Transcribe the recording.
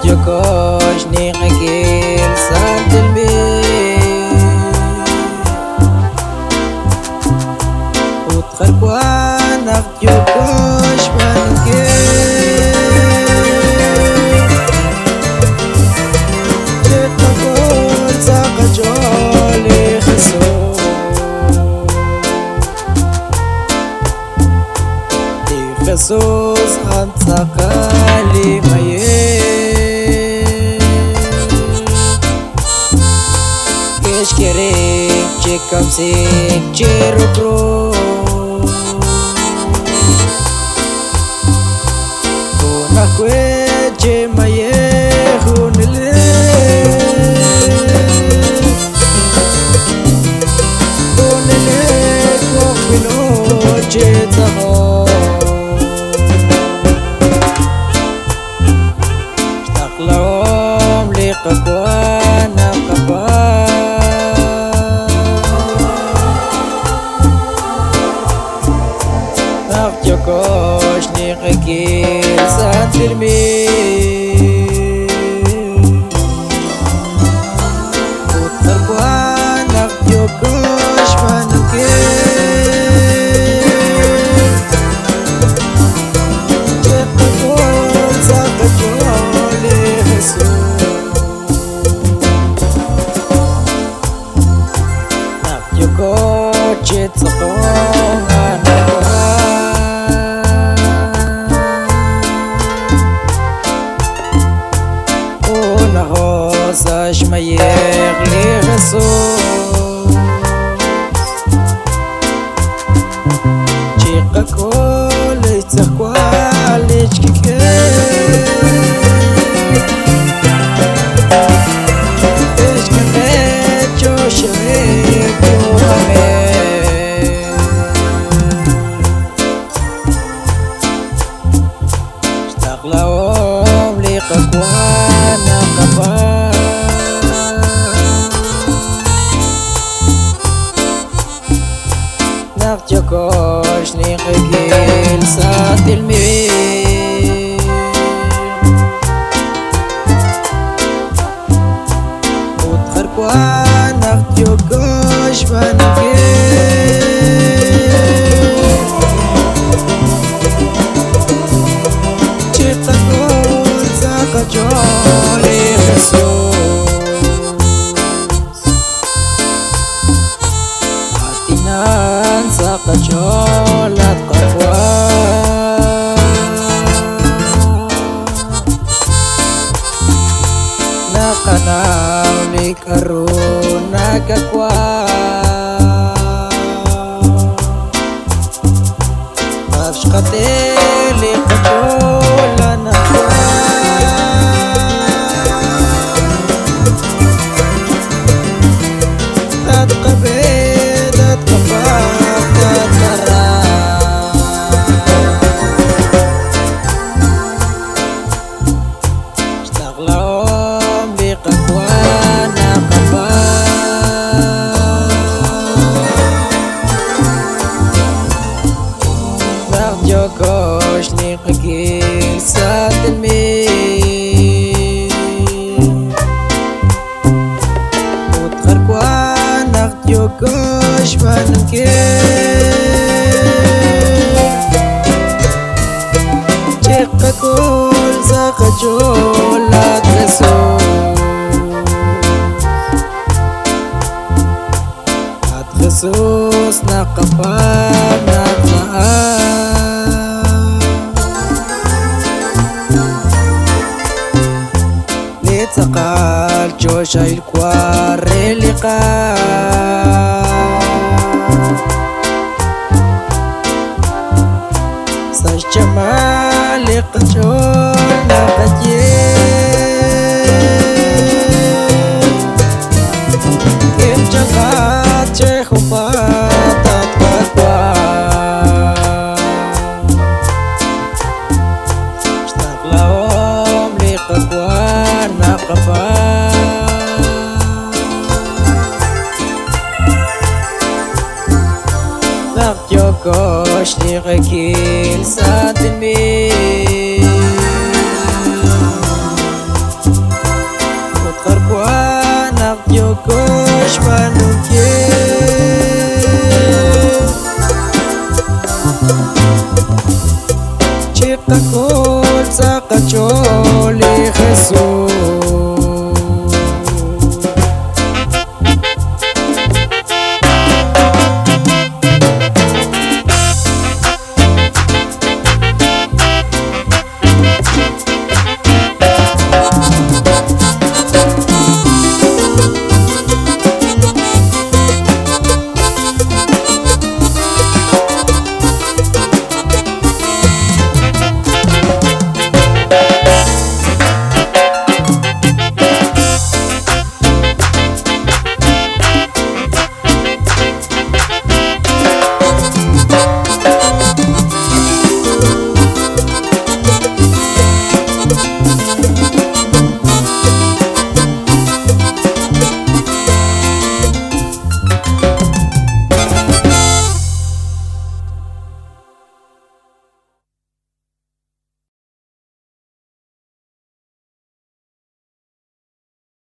Jokosh ni qakil santil mi Utkhar kwanak Jokosh manke Tekakol sa kajoli khiso Di khisos hantakali maye Kerek cekam sek cerukro Kona kwe cemaye hunile Hunile kokbino cetaho Taklaom liqakwana kapa Jokosh ni qakil santil mi Utkhar kwanak Jokosh manke Tekakol sa kajoli khiso Nak Jokosh cetsaqong Sash mayer li khiso Chiqa kol itzaqwal ichkike Ishkake choshrik yuhame Shtaqlaom liqakwana qaba Jokosh ni qakil santil mi Utkhar kwanak Jokosh manke Tekakol sa kajoli khiso Sa kajolat qatwa Nakanaw ni karun nagakwa Mafshkatili kajolan nakwa Tatqabed Jokosh ni qakil santil mi Utkhar kwanak Jokosh manke Tekakol sa kajolat khiso At khisos naqapag naqmaan Litzaqal josha ilkwar liqa Sash jamal qajol naqaye Kim jaqat chekhupat atqatwa Shtaqlaom liqakwana qapa Nak Jokosh ni qakil santil mi ژوندو کې چې قکول څخه چولې خسو